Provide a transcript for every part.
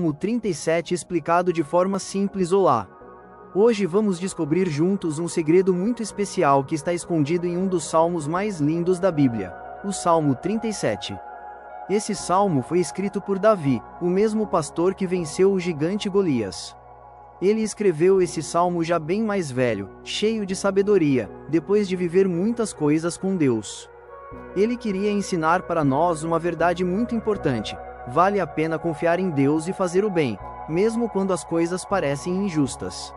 Salmo 37 explicado de forma simples. Olá! Hoje vamos descobrir juntos um segredo muito especial que está escondido em um dos salmos mais lindos da Bíblia, o Salmo 37. Esse salmo foi escrito por Davi, o mesmo pastor que venceu o gigante Golias. Ele escreveu esse salmo já bem mais velho, cheio de sabedoria, depois de viver muitas coisas com Deus. Ele queria ensinar para nós uma verdade muito importante: vale a pena confiar em Deus e fazer o bem, mesmo quando as coisas parecem injustas.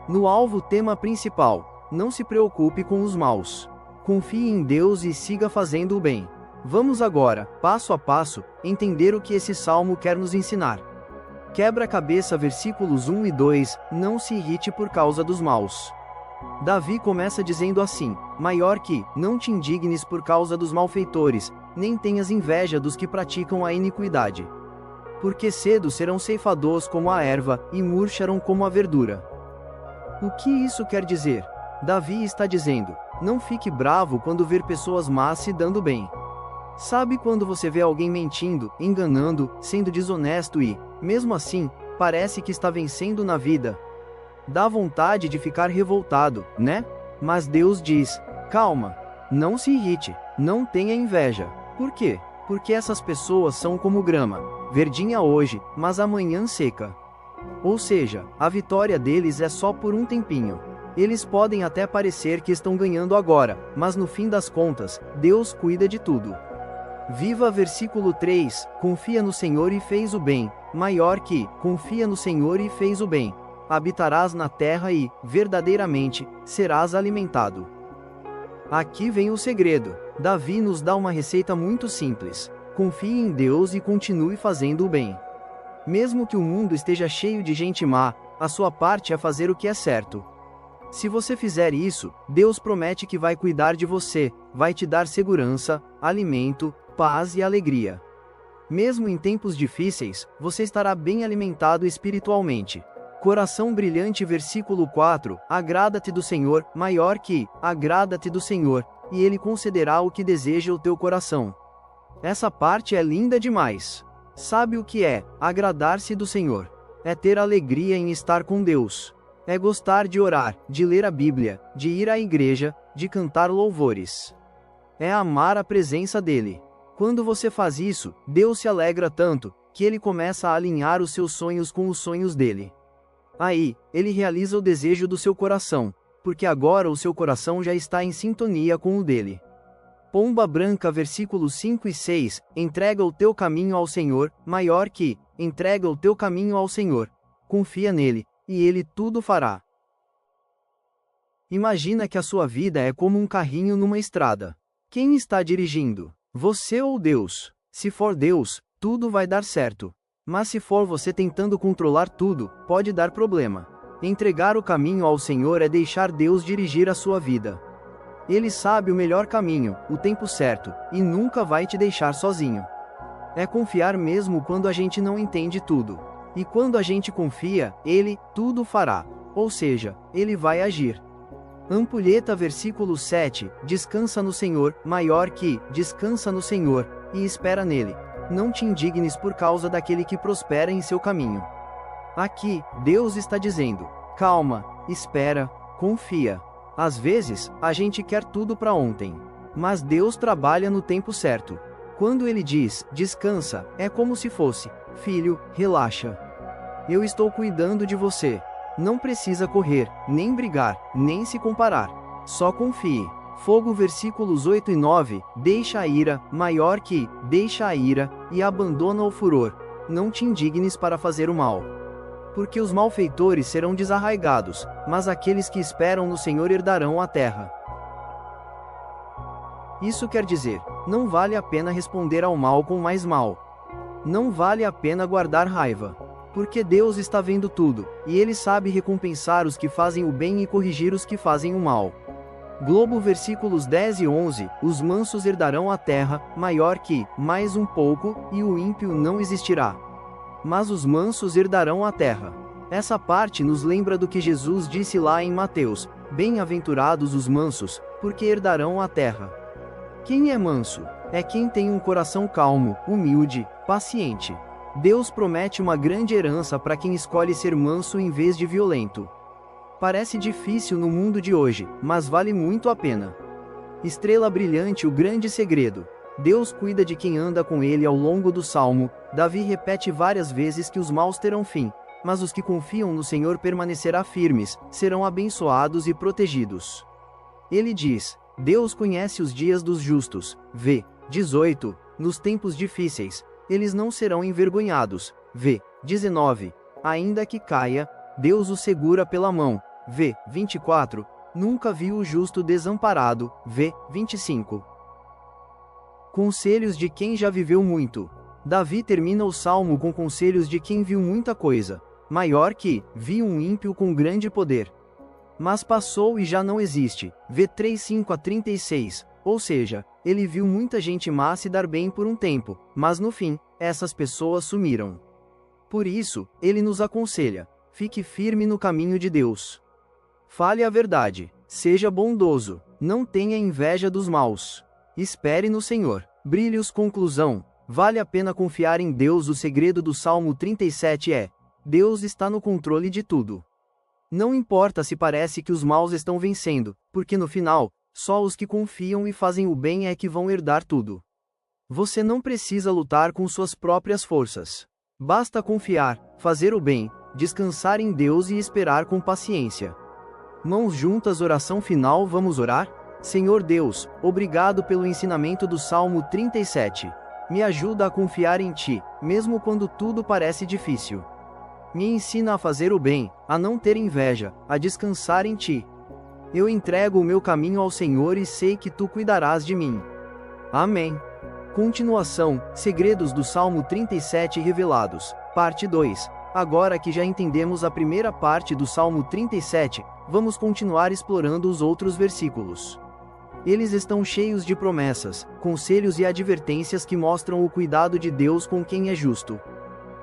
No alvo tema principal, não se preocupe com os maus. Confie em Deus e siga fazendo o bem. Vamos agora, passo a passo, entender o que esse salmo quer nos ensinar. Quebra-cabeça versículos 1 e 2, não se irrite por causa dos maus. Davi começa dizendo assim: maior que, não te indignes por causa dos malfeitores, nem tenhas inveja dos que praticam a iniquidade. Porque cedo serão ceifadores como a erva, e murcharão como a verdura. O que isso quer dizer? Davi está dizendo: não fique bravo quando ver pessoas más se dando bem. Sabe quando você vê alguém mentindo, enganando, sendo desonesto e, mesmo assim, parece que está vencendo na vida? Dá vontade de ficar revoltado, né? Mas Deus diz: calma, não se irrite, não tenha inveja. Por quê? Porque essas pessoas são como grama, verdinha hoje, mas amanhã seca. Ou seja, a vitória deles é só por um tempinho. Eles podem até parecer que estão ganhando agora, mas no fim das contas, Deus cuida de tudo. Viva versículo 3, confia no Senhor e fez o bem, maior que, confia no Senhor e fez o bem. Habitarás na terra e, verdadeiramente, serás alimentado. Aqui vem o segredo. Davi nos dá uma receita muito simples. Confie em Deus e continue fazendo o bem. Mesmo que o mundo esteja cheio de gente má, a sua parte é fazer o que é certo. Se você fizer isso, Deus promete que vai cuidar de você, vai te dar segurança, alimento, paz e alegria. Mesmo em tempos difíceis, você estará bem alimentado espiritualmente. Coração brilhante versículo 4, agrada-te do Senhor, maior que, agrada-te do Senhor, e Ele concederá o que deseja o teu coração. Essa parte é linda demais. Sabe o que é, agradar-se do Senhor? É ter alegria em estar com Deus. É gostar de orar, de ler a Bíblia, de ir à igreja, de cantar louvores. É amar a presença dEle. Quando você faz isso, Deus se alegra tanto, que Ele começa a alinhar os seus sonhos com os sonhos dEle. Aí, Ele realiza o desejo do seu coração, porque agora o seu coração já está em sintonia com o dele. Pomba branca versículos 5 e 6, entrega o teu caminho ao Senhor, maior que, entrega o teu caminho ao Senhor. Confia nele, e Ele tudo fará. Imagina que a sua vida é como um carrinho numa estrada. Quem está dirigindo? Você ou Deus? Se for Deus, tudo vai dar certo. Mas se for você tentando controlar tudo, pode dar problema. Entregar o caminho ao Senhor é deixar Deus dirigir a sua vida. Ele sabe o melhor caminho, o tempo certo, e nunca vai te deixar sozinho. É confiar mesmo quando a gente não entende tudo. E quando a gente confia, Ele tudo fará. Ou seja, Ele vai agir. Ampulheta versículo 7, descansa no Senhor, maior que, descansa no Senhor, e espera nele. Não te indignes por causa daquele que prospera em seu caminho. Aqui, Deus está dizendo: calma, espera, confia. Às vezes, a gente quer tudo para ontem. Mas Deus trabalha no tempo certo. Quando Ele diz, descansa, é como se fosse: filho, relaxa. Eu estou cuidando de você. Não precisa correr, nem brigar, nem se comparar. Só confie. Fogo versículos 8 e 9, deixa a ira, maior que, deixa a ira, e abandona o furor. Não te indignes para fazer o mal. Porque os malfeitores serão desarraigados, mas aqueles que esperam no Senhor herdarão a terra. Isso quer dizer, não vale a pena responder ao mal com mais mal. Não vale a pena guardar raiva. Porque Deus está vendo tudo, e Ele sabe recompensar os que fazem o bem e corrigir os que fazem o mal. Globo versículos 10 e 11, os mansos herdarão a terra, maior que, mais um pouco, e o ímpio não existirá. Mas os mansos herdarão a terra. Essa parte nos lembra do que Jesus disse lá em Mateus: bem-aventurados os mansos, porque herdarão a terra. Quem é manso? É quem tem um coração calmo, humilde, paciente. Deus promete uma grande herança para quem escolhe ser manso em vez de violento. Parece difícil no mundo de hoje, mas vale muito a pena. Estrela brilhante, o grande segredo. Deus cuida de quem anda com ele. Ao longo do Salmo, Davi repete várias vezes que os maus terão fim, mas os que confiam no Senhor permanecerão firmes, serão abençoados e protegidos. Ele diz: Deus conhece os dias dos justos. V. 18. Nos tempos difíceis, eles não serão envergonhados. V. 19. Ainda que caia, Deus o segura pela mão. V. 24. Nunca viu o justo desamparado. V. 25. Conselhos de quem já viveu muito. Davi termina o salmo com conselhos de quem viu muita coisa. Maior que, viu um ímpio com grande poder. Mas passou e já não existe. V. 3:5-36. Ou seja, ele viu muita gente má se dar bem por um tempo, mas no fim, essas pessoas sumiram. Por isso, ele nos aconselha: fique firme no caminho de Deus. Fale a verdade, seja bondoso, não tenha inveja dos maus. Espere no Senhor. Brilhos. Conclusão: vale a pena confiar em Deus. O segredo do Salmo 37 é: Deus está no controle de tudo. Não importa se parece que os maus estão vencendo, porque no final, só os que confiam e fazem o bem é que vão herdar tudo. Você não precisa lutar com suas próprias forças. Basta confiar, fazer o bem, descansar em Deus e esperar com paciência. Mãos juntas. Oração final. Vamos orar? Senhor Deus, obrigado pelo ensinamento do Salmo 37. Me ajuda a confiar em Ti, mesmo quando tudo parece difícil. Me ensina a fazer o bem, a não ter inveja, a descansar em Ti. Eu entrego o meu caminho ao Senhor e sei que Tu cuidarás de mim. Amém. Continuação: Segredos do Salmo 37 revelados. Parte 2. Agora que já entendemos a primeira parte do Salmo 37, vamos continuar explorando os outros versículos. Eles estão cheios de promessas, conselhos e advertências que mostram o cuidado de Deus com quem é justo.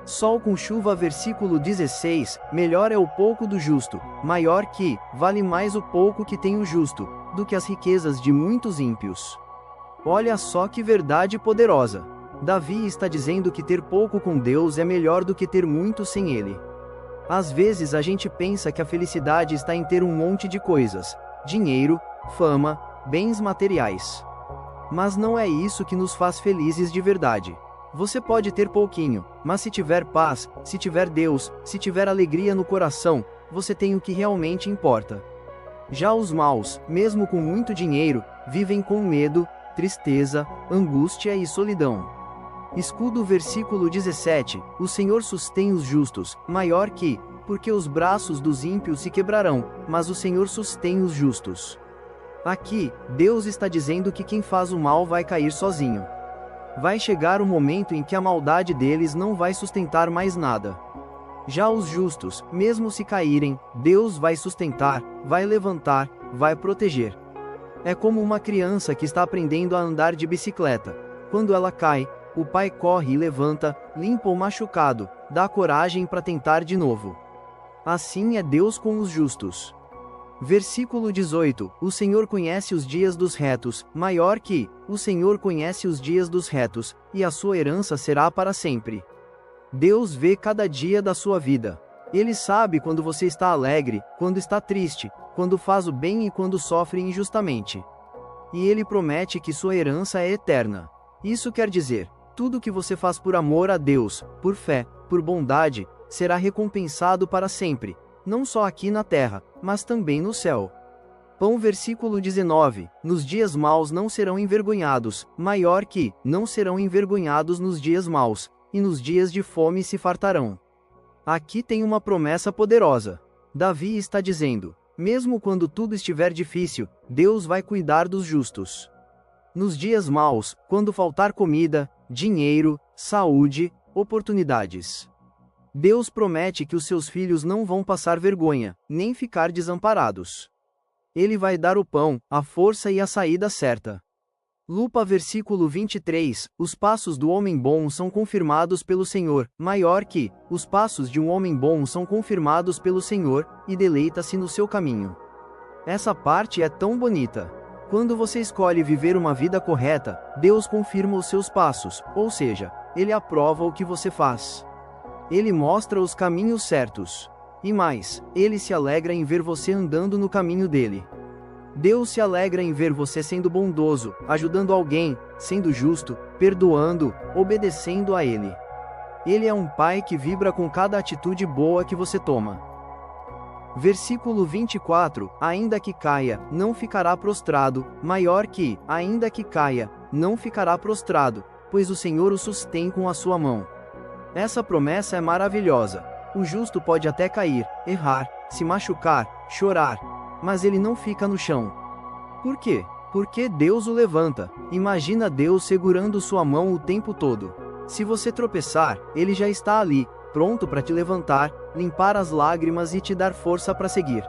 Sol com chuva. Versículo 16: melhor é o pouco do justo, maior que, vale mais o pouco que tem o justo, do que as riquezas de muitos ímpios. Olha só que verdade poderosa! Davi está dizendo que ter pouco com Deus é melhor do que ter muito sem Ele. Às vezes a gente pensa que a felicidade está em ter um monte de coisas, dinheiro, fama, bens materiais. Mas não é isso que nos faz felizes de verdade. Você pode ter pouquinho, mas se tiver paz, se tiver Deus, se tiver alegria no coração, você tem o que realmente importa. Já os maus, mesmo com muito dinheiro, vivem com medo, tristeza, angústia e solidão. Escudo. Versículo 17: o Senhor sustém os justos, maior que, porque os braços dos ímpios se quebrarão, mas o Senhor sustém os justos. Aqui, Deus está dizendo que quem faz o mal vai cair sozinho. Vai chegar o momento em que a maldade deles não vai sustentar mais nada. Já os justos, mesmo se caírem, Deus vai sustentar, vai levantar, vai proteger. É como uma criança que está aprendendo a andar de bicicleta. Quando ela cai, o pai corre e levanta, limpa o machucado, dá coragem para tentar de novo. Assim é Deus com os justos. Versículo 18: o Senhor conhece os dias dos retos, maior que, o Senhor conhece os dias dos retos, e a sua herança será para sempre. Deus vê cada dia da sua vida. Ele sabe quando você está alegre, quando está triste, quando faz o bem e quando sofre injustamente. E Ele promete que sua herança é eterna. Isso quer dizer, tudo que você faz por amor a Deus, por fé, por bondade, será recompensado para sempre, não só aqui na terra, mas também no céu. Pão. Versículo 19: nos dias maus não serão envergonhados, maior que, não serão envergonhados nos dias maus, e nos dias de fome se fartarão. Aqui tem uma promessa poderosa. Davi está dizendo: mesmo quando tudo estiver difícil, Deus vai cuidar dos justos. Nos dias maus, quando faltar comida, dinheiro, saúde, oportunidades, Deus promete que os seus filhos não vão passar vergonha, nem ficar desamparados. Ele vai dar o pão, a força e a saída certa. Lupa. Versículo 23: os passos do homem bom são confirmados pelo Senhor, maior que, os passos de um homem bom são confirmados pelo Senhor, e deleita-se no seu caminho. Essa parte é tão bonita. Quando você escolhe viver uma vida correta, Deus confirma os seus passos, ou seja, Ele aprova o que você faz. Ele mostra os caminhos certos. E mais, ele se alegra em ver você andando no caminho dele. Deus se alegra em ver você sendo bondoso, ajudando alguém, sendo justo, perdoando, obedecendo a ele. Ele é um pai que vibra com cada atitude boa que você toma. Versículo 24: Ainda que caia, não ficará prostrado, maior que, ainda que caia, não ficará prostrado, pois o Senhor o sustém com a sua mão. Essa promessa é maravilhosa. O justo pode até cair, errar, se machucar, chorar, mas ele não fica no chão. Por quê? Porque Deus o levanta. Imagina Deus segurando sua mão o tempo todo. Se você tropeçar, ele já está ali, pronto para te levantar, limpar as lágrimas e te dar força para seguir.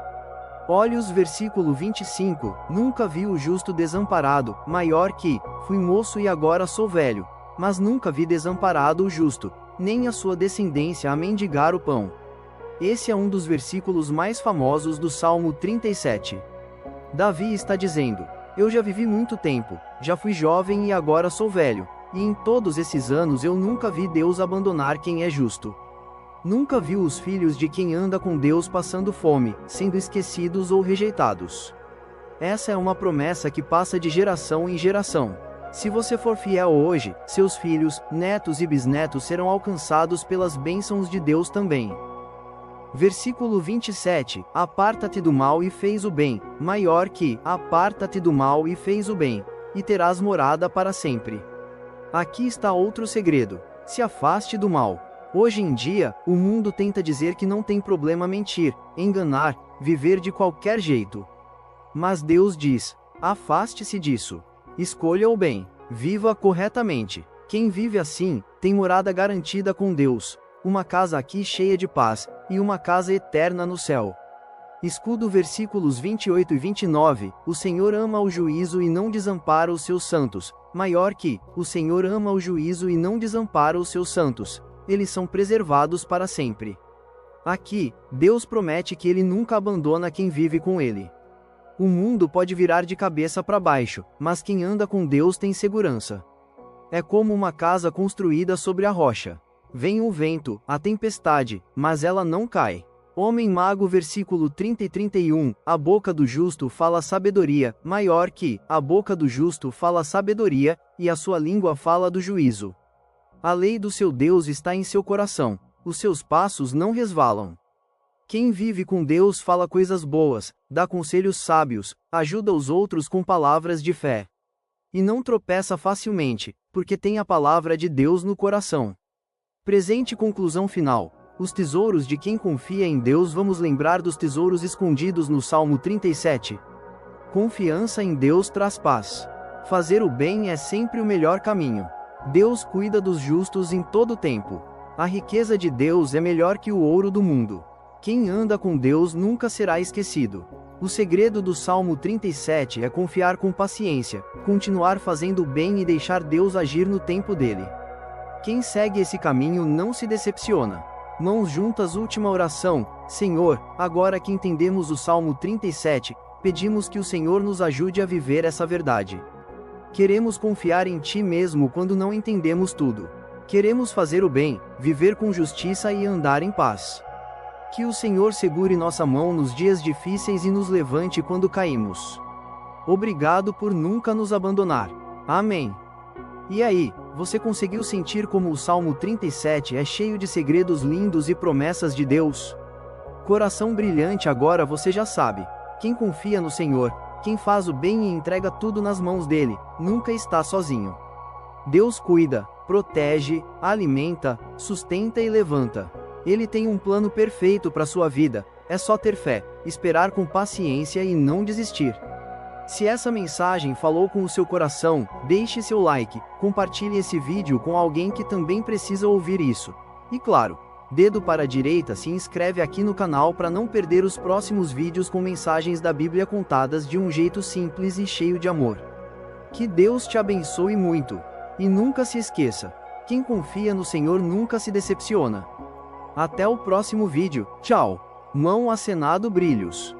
Olhe os versículo 25, nunca vi o justo desamparado, maior que, fui moço e agora sou velho, mas nunca vi desamparado o justo, nem a sua descendência a mendigar o pão. Esse é um dos versículos mais famosos do Salmo 37. Davi está dizendo: eu já vivi muito tempo, já fui jovem e agora sou velho, e em todos esses anos eu nunca vi Deus abandonar quem é justo. Nunca viu os filhos de quem anda com Deus passando fome, sendo esquecidos ou rejeitados. Essa é uma promessa que passa de geração em geração. Se você for fiel hoje, seus filhos, netos e bisnetos serão alcançados pelas bênçãos de Deus também. Versículo 27, aparta-te do mal e fez o bem, maior que, aparta-te do mal e fez o bem, e terás morada para sempre. Aqui está outro segredo: se afaste do mal. Hoje em dia, o mundo tenta dizer que não tem problema mentir, enganar, viver de qualquer jeito. Mas Deus diz: afaste-se disso. Escolha o bem, viva corretamente. Quem vive assim, tem morada garantida com Deus, uma casa aqui cheia de paz, e uma casa eterna no céu. Escudo versículos 28 e 29, o Senhor ama o juízo e não desampara os seus santos, maior que, o Senhor ama o juízo e não desampara os seus santos, eles são preservados para sempre. Aqui, Deus promete que ele nunca abandona quem vive com ele. O mundo pode virar de cabeça para baixo, mas quem anda com Deus tem segurança. É como uma casa construída sobre a rocha. Vem o vento, a tempestade, mas ela não cai. Homem mago versículo 30 e 31, a boca do justo fala sabedoria, maior que, a boca do justo fala sabedoria, e a sua língua fala do juízo. A lei do seu Deus está em seu coração, os seus passos não resvalam. Quem vive com Deus fala coisas boas, dá conselhos sábios, ajuda os outros com palavras de fé. E não tropeça facilmente, porque tem a palavra de Deus no coração. Presente conclusão final. Os tesouros de quem confia em Deus. Vamos lembrar dos tesouros escondidos no Salmo 37. Confiança em Deus traz paz. Fazer o bem é sempre o melhor caminho. Deus cuida dos justos em todo tempo. A riqueza de Deus é melhor que o ouro do mundo. Quem anda com Deus nunca será esquecido. O segredo do Salmo 37 é confiar com paciência, continuar fazendo o bem e deixar Deus agir no tempo dele. Quem segue esse caminho não se decepciona. Mãos juntas, última oração. Senhor, agora que entendemos o Salmo 37, pedimos que o Senhor nos ajude a viver essa verdade. Queremos confiar em Ti mesmo quando não entendemos tudo. Queremos fazer o bem, viver com justiça e andar em paz. Que o Senhor segure nossa mão nos dias difíceis e nos levante quando caímos. Obrigado por nunca nos abandonar. Amém. E aí, você conseguiu sentir como o Salmo 37 é cheio de segredos lindos e promessas de Deus? Coração brilhante, agora você já sabe. Quem confia no Senhor, quem faz o bem e entrega tudo nas mãos dele, nunca está sozinho. Deus cuida, protege, alimenta, sustenta e levanta. Ele tem um plano perfeito para sua vida, é só ter fé, esperar com paciência e não desistir. Se essa mensagem falou com o seu coração, deixe seu like, compartilhe esse vídeo com alguém que também precisa ouvir isso. E claro, dedo para a direita, se inscreve aqui no canal para não perder os próximos vídeos com mensagens da Bíblia contadas de um jeito simples e cheio de amor. Que Deus te abençoe muito. E nunca se esqueça, quem confia no Senhor nunca se decepciona. Até o próximo vídeo, tchau. Mão acenado brilhos.